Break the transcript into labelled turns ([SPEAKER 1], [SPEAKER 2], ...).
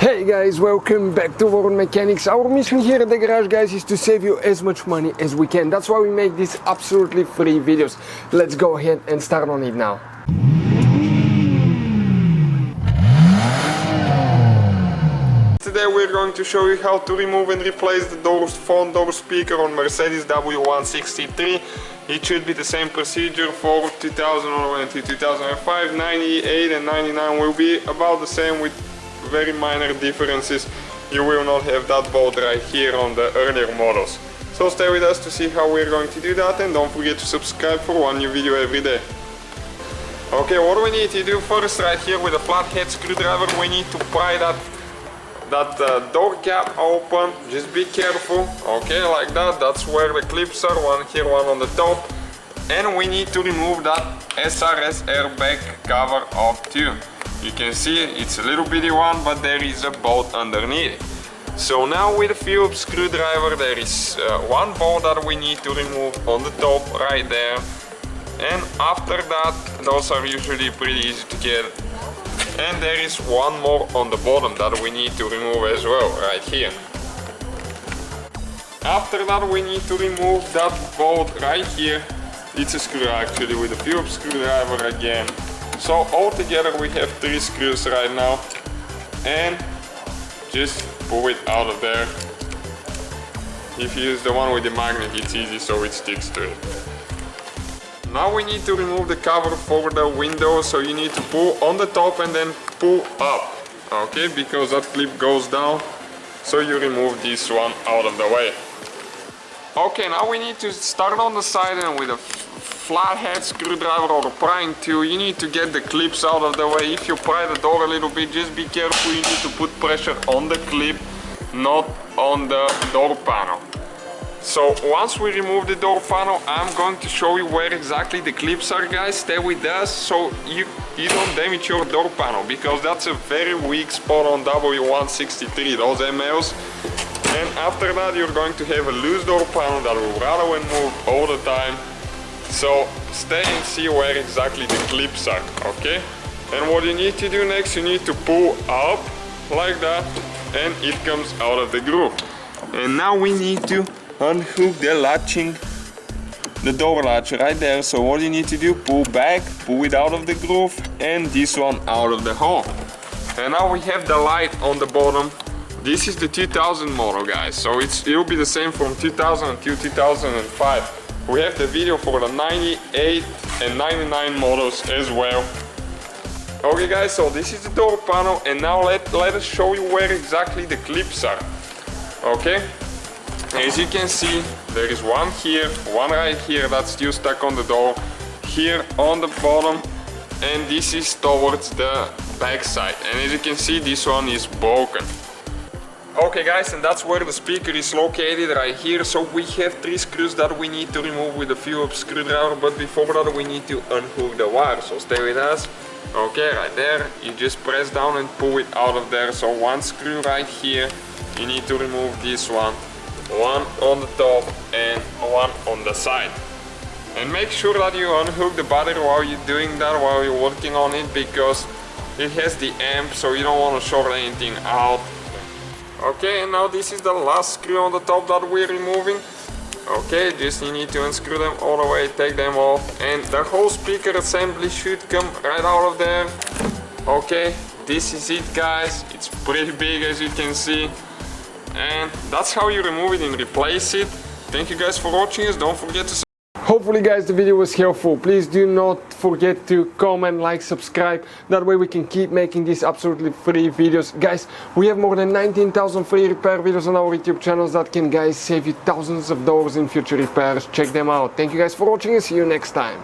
[SPEAKER 1] Hey guys, welcome back to World Mechanics. Our mission here at the garage, guys, is to save you as much money as we can. That's why we make these absolutely free videos. Let's go ahead and start on it now. Today we're going to show you how to remove and replace the phone door speaker on Mercedes W163. It should be the same procedure for 2000 all the way until 2005. 98 and 99 will be about the same with very minor differences. You will not have that bolt right here on the earlier models. So stay with us to see how we're going to do that, and don't forget to subscribe for one new video every day. Okay, what we need to do first, right here with a flathead screwdriver, we need to pry that door cap open. Just be careful, okay, like that. That's where the clips are, one here, one on the top. And we need to remove that SRS airbag cover off too. You can see it's a little bitty one, but there is a bolt underneath. So now with a Phillips screwdriver, there is one bolt that we need to remove on the top right there. And after that, those are usually pretty easy to get. And there is one more on the bottom that we need to remove as well, right here. After that, we need to remove that bolt right here. It's a screw actually with a Phillips screwdriver again. So altogether we have 3 screws right now, and just pull it out of there. If you use the one with the magnet, it's easy, so it sticks to it. Now we need to remove the cover for the window, so you need to pull on the top and then pull up, okay, because that clip goes down, so you remove this one out of the way. Okay, now we need to start on the side, and with a flathead screwdriver or a prying tool, you need to get the clips out of the way. If you pry the door a little bit, just be careful, you need to put pressure on the clip, not on the door panel. So once we remove the door panel, I'm going to show you where exactly the clips are, guys. Stay with us so you don't damage your door panel, because that's a very weak spot on W163, those MLs. And after that, you're going to have a loose door panel that will rattle and move all the time. So stay and see where exactly the clips are, okay? And what you need to do next, you need to pull up like that, and it comes out of the groove. And now we need to unhook the door latch right there. So what you need to do, pull back, pull it out of the groove, and this one out of the hole. And now we have the light on the bottom. This is the 2000 model, guys, so it'll be the same from 2000 until 2005. We have the video for the 98 and 99 models as well. Okay guys, so this is the door panel, and now let us show you where exactly the clips are. Okay, as you can see, there is one here, one right here that's still stuck on the door, here on the bottom, and this is towards the back side. And as you can see, this one is broken. Okay guys, and that's where the speaker is located, right here. So we have 3 screws that we need to remove with a Phillips screwdriver, but before that we need to unhook the wire, so stay with us. Okay, right there, you just press down and pull it out of there. So one screw right here, you need to remove this one on the top and one on the side. And make sure that you unhook the battery while you're doing that, while you're working on it, because it has the amp, so you don't want to short anything out. Okay, and now this is the last screw on the top that we're removing. Okay, just you need to unscrew them all the way, take them off, and the whole speaker assembly should come right out of there. Okay, this is it, guys. It's pretty big, as you can see, and that's how you remove it and replace it. Thank you guys for watching us. Don't forget to Hopefully guys the video was helpful. Please do not forget to comment, like, subscribe. That way we can keep making these absolutely free videos. Guys, we have more than 19,000 free repair videos on our YouTube channels that can, guys, save you thousands of dollars in future repairs. Check them out. Thank you guys for watching and see you next time.